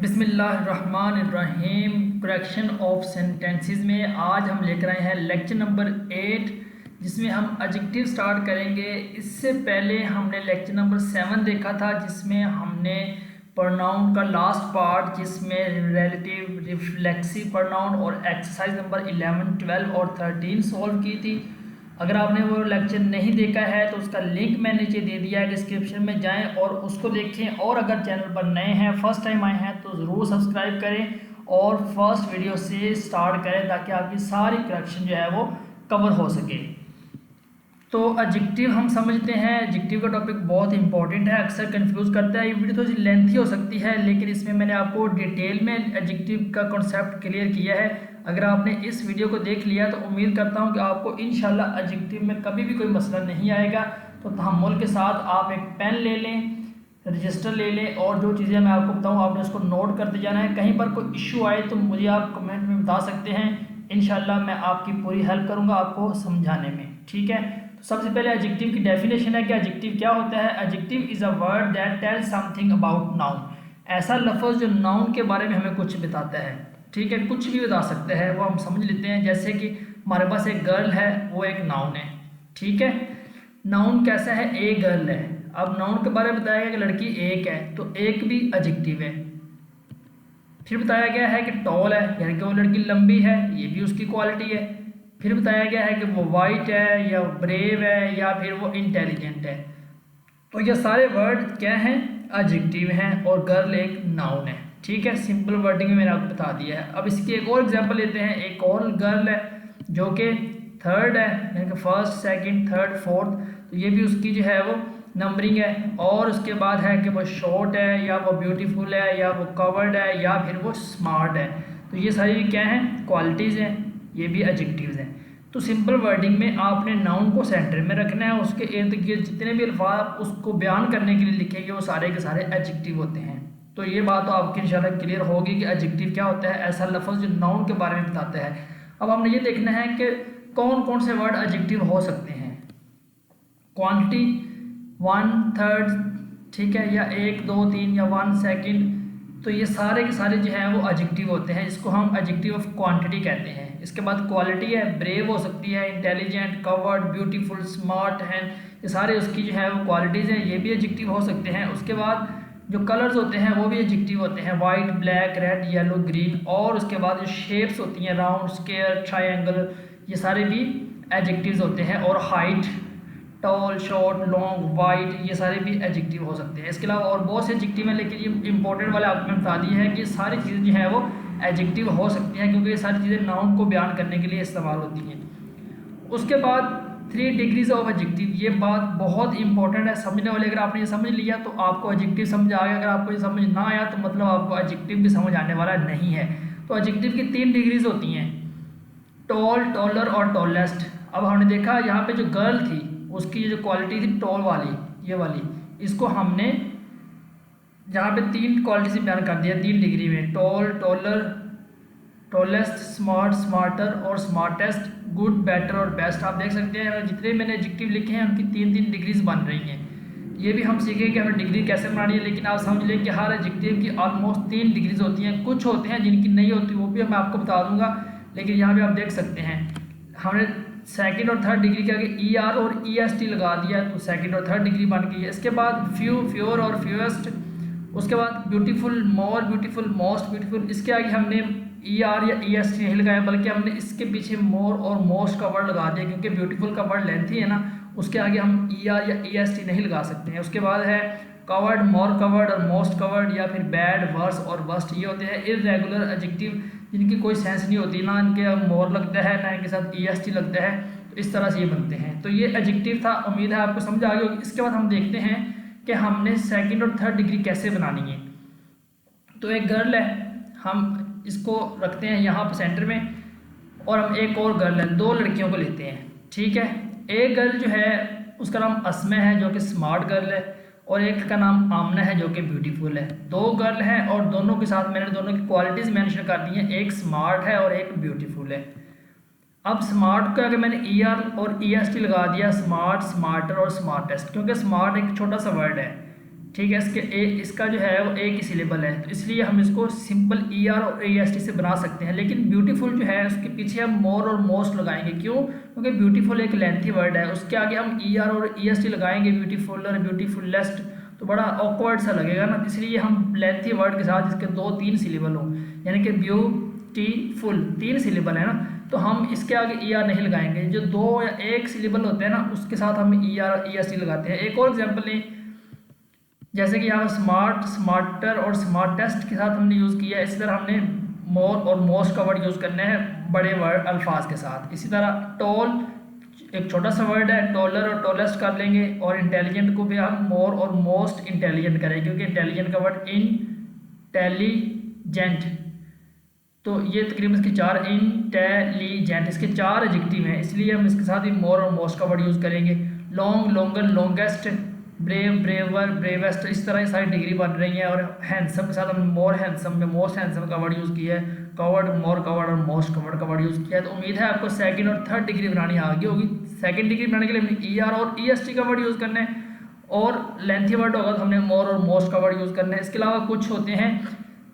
बिस्मिल्लाहिर्रहमानिर्रहीम। Correction of sentences में आज हम लेकर आए हैं लेक्चर नंबर 8, जिसमें हम एडजेक्टिव स्टार्ट करेंगे। इससे पहले हमने लेक्चर नंबर 7 देखा था, जिसमें हमने प्रोनाउन का लास्ट पार्ट, जिसमें रिलेटिव, रिफ्लेक्सिव प्रोनाउन और एक्सरसाइज नंबर 11, 12 और 13 सॉल्व की थी। अगर आपने वो लेक्चर नहीं देखा है तो उसका लिंक मैंने नीचे दे दिया है, डिस्क्रिप्शन में जाएं और उसको देखें। और अगर चैनल पर नए हैं, फर्स्ट टाइम आए हैं, तो ज़रूर सब्सक्राइब करें और फर्स्ट वीडियो से स्टार्ट करें ताकि आपकी सारी करेक्शन जो है वो कवर हो सके। तो एडजेक्टिव हम समझते हैं। एडजेक्टिव का टॉपिक बहुत इंपॉर्टेंट है, अक्सर कंफ्यूज करता है। ये वीडियो थोड़ी सी लेंथी हो सकती है, लेकिन इसमें मैंने आपको डिटेल में एडजेक्टिव का कॉन्सेप्ट क्लियर किया है। अगर आपने इस वीडियो को देख लिया तो उम्मीद करता हूं कि आपको इंशाल्लाह एडजेक्टिव में कभी भी कोई मसला नहीं आएगा। तो तहम्मुल के साथ आप एक पेन ले लें, रजिस्टर ले लें और जो चीज़ें मैं आपको बताऊँ आपने उसको नोट करते जाना है। कहीं पर कोई इशू आए तो मुझे आप कमेंट में बता सकते हैं, इंशाल्लाह मैं आपकी पूरी हेल्प करूँगा आपको समझाने में। ठीक है, तो सबसे पहले एडजेक्टिव की डेफिनेशन है कि एडजेक्टिव क्या होता है। Adjective is a word that tells something about noun. ऐसा लफ्ज़ जो नाउन के बारे में हमें कुछ बताता है। ठीक है, कुछ भी बता सकते हैं, वो हम समझ लेते हैं। जैसे कि हमारे पास एक गर्ल है, वो एक नाउन है। ठीक है, नाउन कैसा है, ए गर्ल है। अब नाउन के बारे में बताया गया कि लड़की एक है, तो एक भी एडजेक्टिव है। फिर बताया गया है कि टॉल है, यानी कि वो लड़की लंबी है, ये भी उसकी क्वालिटी है। फिर बताया गया है कि वो वाइट है या ब्रेव है या फिर वो इंटेलिजेंट है। तो ये सारे वर्ड क्या हैं, एडजेक्टिव हैं और गर्ल एक नाउन है। ठीक है, सिंपल वर्डिंग में मैंने आपको बता दिया है। अब इसकी एक और एग्जांपल लेते हैं। एक और गर्ल है जो कि थर्ड है, यानी कि फर्स्ट, सेकंड, थर्ड, फोर्थ। तो ये भी उसकी जो है वो नंबरिंग है। और उसके बाद है कि वो शॉर्ट है या वो ब्यूटीफुल है या वो कवर्ड है या फिर वो स्मार्ट है। तो ये सारी क्या हैं, क्वालिटीज़ हैं, ये भी एडजेक्टिव्स हैं। तो सिंपल वर्डिंग में आपने नाउन को सेंटर में रखना है, उसके इर्द गिर्द जितने भी अल्फाज उसको बयान करने के लिए लिखेंगे वो सारे के सारे एडजेक्टिव होते हैं। तो ये बात तो आपकी इंशाल्लाह क्लियर होगी कि एडजेक्टिव क्या होता है, ऐसा लफ्ज़ जो नाउन के बारे में बताता है। अब हमने ये देखना है कि कौन कौन से वर्ड एडजेक्टिव हो सकते हैं। क्वांटिटी, 1/3, ठीक है, या 1, 2, 3 या 1 सेकंड। तो ये सारे के सारे जो हैं वो एडजेक्टिव होते हैं, इसको हम एडजेक्टिव ऑफ क्वांटिटी कहते हैं। इसके बाद क्वालिटी है, ब्रेव हो सकती है, इंटेलिजेंट, कवर्ड, ब्यूटीफुल, स्मार्ट हैं, ये सारे उसकी जो है वो क्वालिटीज़ हैं, ये भी एडजेक्टिव हो सकते हैं। उसके बाद जो कलर्स होते हैं वो भी एडजेक्टिव होते हैं, white, black, red, yellow, green. और उसके बाद जो शेप्स होती हैं, राउंड, स्क्वायर, ट्रायंगल, ये सारे भी एडजेक्टिव्स होते हैं। और height, tall, short, long, wide, ये सारे भी एडजेक्टिव हो सकते हैं। इसके अलावा और बहुत से एडजेक्टिव हैं, लेकिन ये इंपॉर्टेंट वाले आपको मैंने बता दिए हैं कि सारी चीज़ें जो है वो एडजेक्टिव हो सकती हैं, क्योंकि ये सारी चीज़ें नाउन को बयान करने के लिए इस्तेमाल होती हैं। उसके बाद 3 डिग्रीज ऑफ एडजेक्टिव, ये बात बहुत इंपॉर्टेंट है, समझने वाले। अगर आपने ये समझ लिया तो आपको एडजेक्टिव समझ आ गया। अगर आपको ये समझ ना आया तो मतलब आपको एडजेक्टिव भी समझ आने वाला नहीं है। तो एडजेक्टिव की 3 डिग्रीज होती हैं, टॉल, टॉलर और टॉलेस्ट। अब हमने देखा यहाँ पे जो गर्ल थी उसकी जो क्वालिटी थी टॉल वाली, ये वाली, इसको हमने यहाँ पे 3 क्वालिटी से बयान कर दिया 3 डिग्री में, tall, taller, tallest, smart, smarter और स्मार्टेस्ट, गुड, बेटर और बेस्ट। आप देख सकते हैं जितने मैंने एडजेक्टिव लिखे हैं उनकी 3-3 डिग्रीज बन रही हैं। ये भी हम सीखेंगे कि हमें डिग्री कैसे बनानी है, लेकिन आप समझ लें कि हर एडजेक्टिव की ऑलमोस्ट 3 डिग्रीज होती हैं। कुछ होते हैं जिनकी नहीं होती, वो भी मैं आपको बता दूंगा, लेकिन यहाँ पे आप देख सकते हैं हमने सेकंड और थर्ड डिग्री के आगे ER और EST लगा दिया, तो सेकंड और थर्ड डिग्री बन गई है। इसके बाद फ्यू, फ्योर और फ्यूएस्ट। उसके बाद beautiful, more beautiful, most beautiful. इसके आगे हमने ER या EST नहीं लगाया, बल्कि हमने इसके पीछे मोर और मोस्ट का वर्ड लगा दिया, क्योंकि ब्यूटीफुल का वर्ड लेंथी है ना, उसके आगे हम ER या EST नहीं लगा सकते हैं। उसके बाद है कवर्ड, मोर कवर्ड और मोस्ट कवर्ड, या फिर बैड, वर्स और वर्स्ट। ये होते हैं इररेगुलर एडजेक्टिव जिनकी कोई सेंस नहीं होती, ना इनके मोर लगता है ना इनके साथ EST लगता है। तो इस तरह से ये बनते हैं। तो ये एडजेक्टिव था, उम्मीद है आपको समझ आ गई होगी। इसके बाद हम देखते हैं कि हमने सेकंड और थर्ड डिग्री कैसे बनानी है। तो एक गर्ल है, हम इसको रखते हैं यहाँ पर सेंटर में, और हम एक और गर्ल है, 2 लड़कियों को लेते हैं। ठीक है, एक गर्ल जो है उसका नाम अस्मा है जो कि स्मार्ट गर्ल है, और एक का नाम आमना है जो कि ब्यूटीफुल है। 2 गर्ल हैं और दोनों के साथ मैंने दोनों की क्वालिटीज़ मेंशन कर दी हैं, एक स्मार्ट है और एक ब्यूटीफुल है। अब स्मार्ट को अगर मैंने ER और EST लगा दिया, स्मार्ट, स्मार्टर और स्मार्टेस्ट, क्योंकि स्मार्ट एक छोटा सा वर्ड है, ठीक है, इसका जो है वो एक ही सिलेबल है, तो इसलिए हम इसको सिंपल ER और AST से बना सकते हैं। लेकिन ब्यूटीफुल जो है उसके पीछे हम मोर और मोस्ट लगाएंगे। क्यों? क्योंकि ब्यूटीफुल एक लेंथी वर्ड है, उसके आगे हम ER और EST लगाएंगे, ब्यूटीफुल और ब्यूटीफुलेस्ट, तो बड़ा ऑकवर्ड सा लगेगा ना। इसलिए हम लेंथी वर्ड के साथ इसके 2-3 सिलेबल हों, यानी कि ब्यूटीफुल 3 सिलेबल है ना, तो हम इसके आगे ER नहीं लगाएंगे। जो 2 या 1 सिलेबल होते हैं ना उसके साथ हम ER और EST लगाते हैं। एक और एग्जाम्पल लें, जैसे कि यहाँ स्मार्ट, स्मार्टर और स्मार्टेस्ट के साथ हमने यूज़ किया है, इसी तरह हमने मोर और मोस्ट का वर्ड यूज़ करना है बड़े वर्ड अल्फाज के साथ। इसी तरह टॉल एक छोटा सा वर्ड है, टॉलर और टॉलेस्ट कर लेंगे, और इंटेलिजेंट को भी हम मोर और मोस्ट इंटेलिजेंट करेंगे, क्योंकि इंटेलिजेंट का वर्ड इंटेलिजेंट, तो ये तकरीबन इसके 4 इंटेलिजेंट, इसके 4 एडजेक्टिव हैं, इसलिए हम इसके साथ ही मोर और मोस्ट का वर्ड यूज़ करेंगे। Long, longer, longest, brave, braver, bravest, इस तरह ये सारी डिग्री बन रही हैं। और हैंडसम के साथ हमने मोर हैंडसम में मोस्ट हैंडसम का वर्ड यूज़ किया है, कवर्ड, मोर कवर्ड और मोस्ट कवर्ड का वर्ड यूज़ किया है। तो उम्मीद है आपको सेकंड और थर्ड डिग्री बनानी आ गई होगी। सेकंड डिग्री बनाने के लिए हमने ER और EST का वर्ड यूज़ करना है, और लेंथी वर्ड होगा तो हमने मोर और मोस्ट का वर्ड यूज़ करना है। इसके अलावा कुछ होते हैं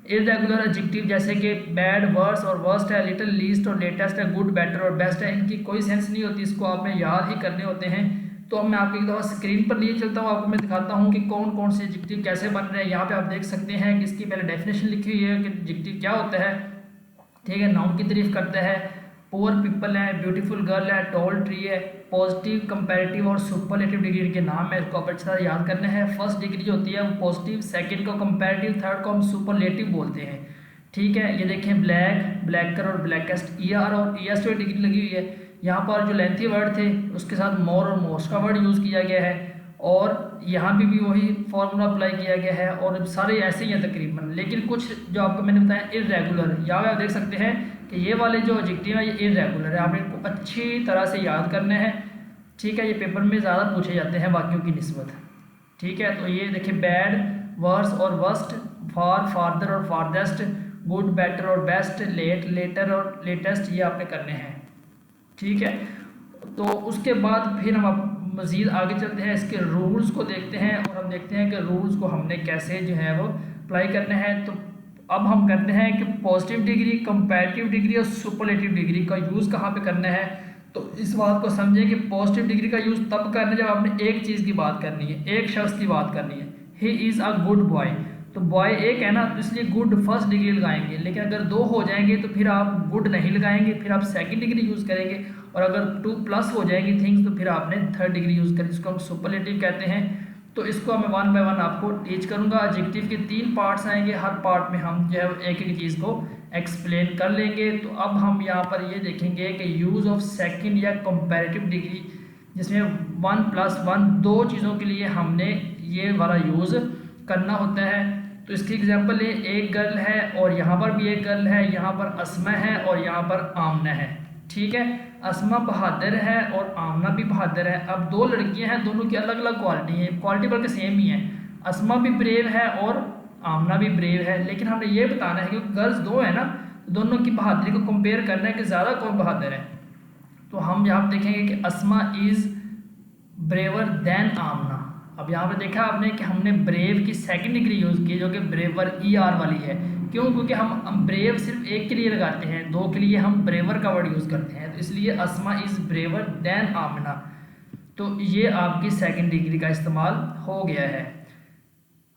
इररेगुलर एडजेक्टिव, जैसे कि बैड, वर्स और वर्स्ट है, लिटिल, लीस्ट और लेटेस्ट है, गुड, बेटर और बेस्ट है। इनकी कोई सेंस नहीं होती, इसको आपने याद ही करने होते हैं। तो अब मैं आपको एक दफ़ा स्क्रीन पर लिए चलता हूँ, आपको मैं दिखाता हूँ कि कौन कौन से एडजेक्टिव कैसे बन रहे हैं। यहाँ पे आप देख सकते हैं कि इसकी पहले डेफिनेशन लिखी हुई है कि एडजेक्टिव क्या होता है। ठीक है, नाउन की तारीफ करता है, पुअर पीपल है, ब्यूटीफुल गर्ल है, टॉल ट्री है, पॉजिटिव, कंपैरेटिव और सुपरलेटिव डिग्री के नाम है, इसको आप अच्छी तरह याद करना है। फर्स्ट डिग्री जो होती है वो पॉजिटिव, सेकंड को कंपैरेटिव, थर्ड को हम सुपरलेटिव बोलते हैं। ठीक है, ये देखें ब्लैक, ब्लैकर और ब्लैकेस्ट, ER और EST डिग्री लगी हुई है। यहाँ पर जो लेंथी वर्ड थे उसके साथ मोर और मोस्ट का वर्ड यूज़ किया गया है, और यहाँ भी वही फॉर्मूला अप्लाई किया गया है, और सारे ऐसे ही हैं तकरीबन। लेकिन कुछ जो आपको मैंने बताया इररेगुलर, यहाँ पे आप देख सकते हैं कि ये वाले जो एडजेक्टिव है ये इररेगुलर है, आपने इनको अच्छी तरह से याद करना है। ठीक है, ये पेपर में ज़्यादा पूछे जाते हैं बाकियों की निस्बत। ठीक है, तो ये देखिए बैड, वर्स और वर्स्ट, फार, फार्दर और फारदेस्ट, गुड, बेटर और बेस्ट, लेट, लेटर और लेटेस्ट, ये आपने करने हैं। ठीक है, तो उसके बाद फिर हम मज़ीद आगे चलते हैं, इसके रूल्स को देखते हैं, और हम देखते हैं कि रूल्स को हमने कैसे जो है वो अप्लाई करना है। तो अब हम करते हैं कि पॉजिटिव डिग्री, कंपैरेटिव डिग्री और सुपरलेटिव डिग्री का यूज़ कहाँ पे करना है। तो इस बात को समझें कि पॉजिटिव डिग्री का यूज़ तब करना है जब आपने एक चीज़ की बात करनी है, एक शख्स की बात करनी है। He is a good boy, तो बॉय एक है ना, तो इसलिए गुड फर्स्ट डिग्री लगाएंगे। लेकिन अगर 2 हो जाएंगे तो फिर आप गुड नहीं लगाएंगे, फिर आप सेकंड डिग्री यूज़ करेंगे, और अगर 2+ हो जाएंगी थिंग्स तो फिर आपने थर्ड डिग्री यूज़ करें, इसको हम सुपरलेटिव कहते हैं। तो इसको मैं 1 बाय 1 आपको टीच करूँगा। एडजेक्टिव के 3 पार्ट्स आएंगे, हर पार्ट में हम जो है एक एक चीज़ को एक्सप्लेन कर लेंगे। तो अब हम यहाँ पर ये देखेंगे कि यूज़ ऑफ सेकंड या कंपैरेटिव डिग्री, जिसमें 1+1 2 चीज़ों के लिए हमने ये वाला यूज़ करना होता है। तो इसकी एग्जांपल है, एक गर्ल है और यहाँ पर भी एक गर्ल है, यहाँ पर अस्मा है और यहाँ पर आमना है। ठीक है, अस्मा बहादुर है और आमना भी बहादुर है। अब 2 लड़कियां हैं, दोनों की अलग अलग क्वालिटी है, क्वालिटी बल्कि सेम ही है। अस्मा भी ब्रेव है और आमना भी ब्रेव है, लेकिन हमने ये बताना है कि गर्ल्स 2 है ना, तो दोनों की बहादुरी को कंपेयर करना है कि ज़्यादा कौन बहादुर है। तो हम यहाँ पर देखेंगे कि अस्मा इज़ ब्रेवर देन आमना। अब यहाँ पे देखा आपने कि हमने ब्रेव की सेकंड डिग्री यूज़ की, जो कि ब्रेवर ER वाली है। क्यों? क्योंकि हम ब्रेव सिर्फ एक के लिए लगाते हैं, 2 के लिए हम ब्रेवर का वर्ड यूज़ करते हैं, तो इसलिए अस्मा इज़ ब्रेवर देन आमना। तो ये आपकी सेकंड डिग्री का इस्तेमाल हो गया है।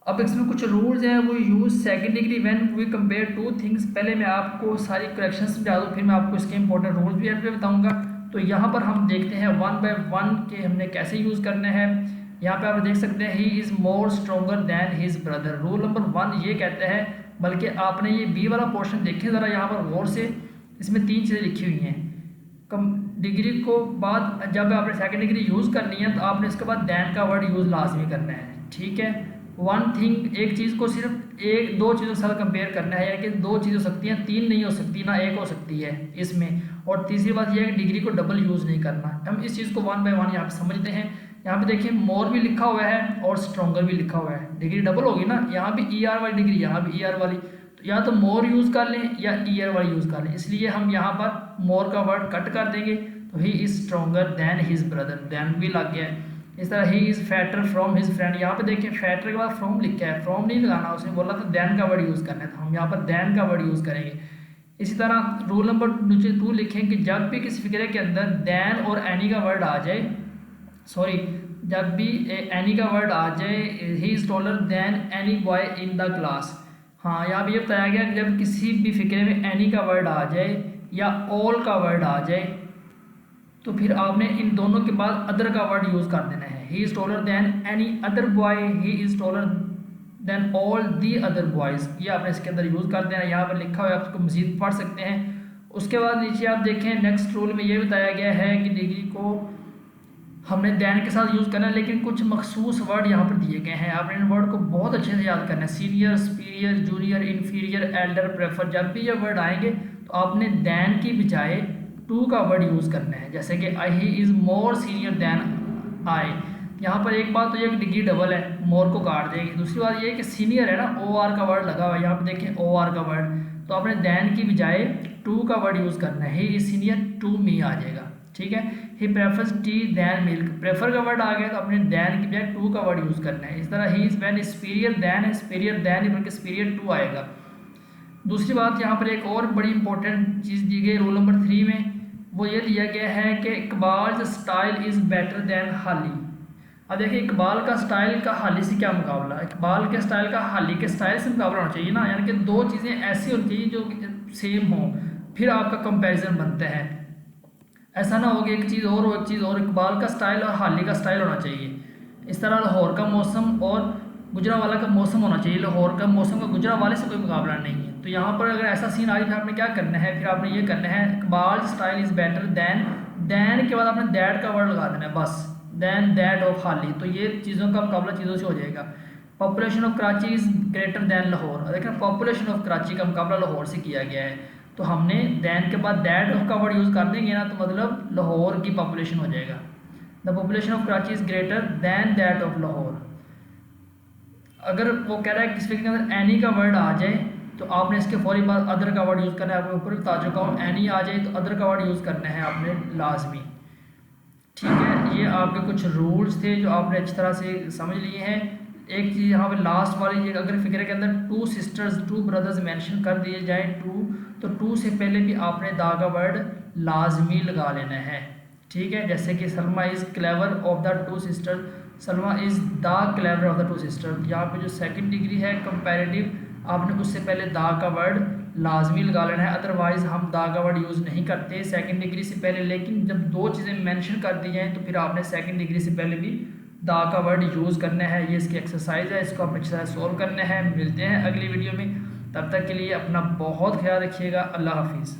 अब इसमें कुछ रूल्स हैं, वो use second degree when we compare 2 things. पहले मैं आपको सारी करेक्शन समझा दूँ, फिर मैं आपको इसके इंपॉर्टेंट रूल्स भी बताऊँगा। तो यहाँ पर हम देखते हैं 1 बाय 1 के हमने कैसे यूज़ करना है। यहाँ पे आप देख सकते हैं, he is more stronger than his brother. Rule number 1 ये कहता है, बल्कि आपने ये बी वाला पोर्शन देखें ज़रा यहाँ पर गौर से, इसमें 3 चीज़ें लिखी हुई हैं। कम डिग्री को बाद जब आपने सेकंड डिग्री यूज़ करनी है तो आपने इसके बाद दैन का वर्ड यूज़ लाजमी करना है। ठीक है, 1 थिंग, एक चीज़ को सिर्फ 1-2 चीज़ों के साथ कंपेयर करना है, यानी कि 2 चीज़ हो सकती हैं, 3 नहीं हो सकती, ना 1 हो सकती है इसमें। और तीसरी बात यह है कि डिग्री को डबल यूज़ नहीं करना। हम इस चीज़ को 1 बाय 1 यहाँ पर समझते हैं। यहाँ पे देखिए मोर भी लिखा हुआ है और स्ट्रॉन्गर भी लिखा हुआ है, डिग्री डबल होगी ना, यहाँ भी ER वाली डिग्री, यहाँ भी ER वाली, तो या तो मोर यूज़ कर लें या ER वाली यूज़ कर लें। इसलिए हम यहाँ पर मोर का वर्ड कट कर देंगे, तो he is stronger than his brother, than भी लग गया है। इस तरह he is fatter from his friend, यहाँ पे देखिए फैटर के बाद फ्रॉम लिखा है, फ्रॉम नहीं लगाना, उसने बोला था दैन का वर्ड यूज़ करना है, तो हम यहाँ पर दैन का वर्ड यूज़ करेंगे। इसी तरह रूल नंबर 2 लिखें कि जब भी किसी फिक्रे के अंदर दैन और एनी का वर्ड आ जाए, सॉरी, जब भी एनी का वर्ड आ जाए, he is taller than any boy in the class. हाँ, यहाँ पे ये बताया गया कि जब किसी भी फिक्रे में एनी का वर्ड आ जाए या ऑल का वर्ड आ जाए तो फिर आपने इन दोनों के बाद अदर का वर्ड यूज़ कर देना है। He is taller than any other boy, he is taller than all the other boys, ये आपने इसके अंदर यूज़ कर देना। यहाँ पर लिखा हुआ है, आप इसको मज़ीद पढ़ सकते हैं। उसके बाद नीचे आप देखें नेक्स्ट रूल में ये बताया गया है कि डिग्री को हमने दैन के साथ यूज़ करना है, लेकिन कुछ मखसूस वर्ड यहाँ पर दिए गए हैं, आपने इन वर्ड को बहुत अच्छे से याद करना है। Senior, superior, junior, inferior, Elder, prefer, जब भी ये वर्ड आएंगे तो आपने दैन की बजाय टू का वर्ड यूज़ करना है। जैसे कि I he is more senior than I, यहाँ पर एक बात तो ये कि डिग्री डबल है, मोर को काट देगी। दूसरी बात ये है कि सीनियर है ना, ओ आर का वर्ड लगा हुआ है, यहाँ पे देखें ओ आर का वर्ड, तो आपने दैन की बजाय टू का वर्ड यूज़ करना है। He is senior to me आ जाएगा, ठीक है। He prefers tea than milk, prefer का वर्ड आ गया तो आपने दैन की बजाय टू का वर्ड यूज़ करना है। इस तरह he is van superior then है, सुपीरियर दैन बल्कि सुपीरियर टू आएगा। दूसरी बात यहाँ पर एक और बड़ी इंपॉर्टेंट चीज़ दी गई रूल नंबर 3 में, वो ये दिया गया है कि Iqbal style is better than हाली। अब देखिए इकबाल का स्टाइल का हाली से क्या मुकाबला, इकबाल के स्टाइल का हाली के स्टाइल से मुकाबला होना चाहिए ना, यानी कि दो चीज़ें ऐसी होनी चाहिए जो सेम हो, फिर आपका कंपैरिजन बनता है। ऐसा ना हो कि एक चीज़ और एक चीज़ और, इकबाल का स्टाइल और हाली का स्टाइल होना चाहिए। इस तरह लाहौर का मौसम और गुजरावाला का मौसम होना चाहिए, लाहौर का मौसम का गुजरावाले से कोई मुकाबला नहीं है। तो यहाँ पर अगर ऐसा सीन आ जाए फिर आपने क्या करना है, फिर आपने ये करना है Iqbal style is better than के बाद आपने दैट का वर्ड लगा देना है बस, दैन दैट ऑफ हाली, तो ये चीज़ों का मुकाबला चीज़ों से हो जाएगा। Population of Karachi is greater than Lahore, देखें पॉपुलेशन ऑफ कराची का मुकाबला लाहौर से किया गया है, तो हमने दैन के बाद दैट ऑफ का वर्ड यूज़ कर देंगे ना, तो मतलब लाहौर की पॉपुलेशन हो जाएगा। The population of Karachi is greater than that of Lahore. अगर वो कह रहा है किसी के अंदर एनी का वर्ड आ जाए तो आपने इसके फौरी बाद अदर का वर्ड यूज़ करना है। आपको ऊपर बता चुका हूँ, एनी आ जाए तो अदर का वर्ड यूज़ करना है आपने लाजमी, ठीक है। ये आपके कुछ रूल्स थे जो आपने अच्छी तरह से समझ लिए हैं। एक चीज़ यहाँ पे लास्ट वाली, अगर फिक्रे के अंदर two sisters two brothers mention कर दिए जाए टू, तो टू से पहले भी आपने दा का वर्ड लाजमी लगा लेना है, ठीक है। जैसे कि Salma is clever of the two sister, Salma is the clever of the two sister. यहाँ पे जो सेकंड डिग्री है कंपैरेटिव, आपने उससे पहले दा का वर्ड लाजमी लगा लेना है, अदरवाइज़ हम दा का वर्ड यूज़ नहीं करते सेकंड डिग्री से पहले। लेकिन जब दो चीज़ें मेंशन कर दी जाएँ तो फिर आपने सेकंड डिग्री से पहले भी दा का वर्ड यूज़ करना है। ये इसकी एक्सरसाइज है, इसको आपने अच्छी तरह सॉल्व करना है। मिलते हैं अगली वीडियो में, तब तक के लिए अपना बहुत ख्याल रखिएगा। अल्लाह हाफिज़।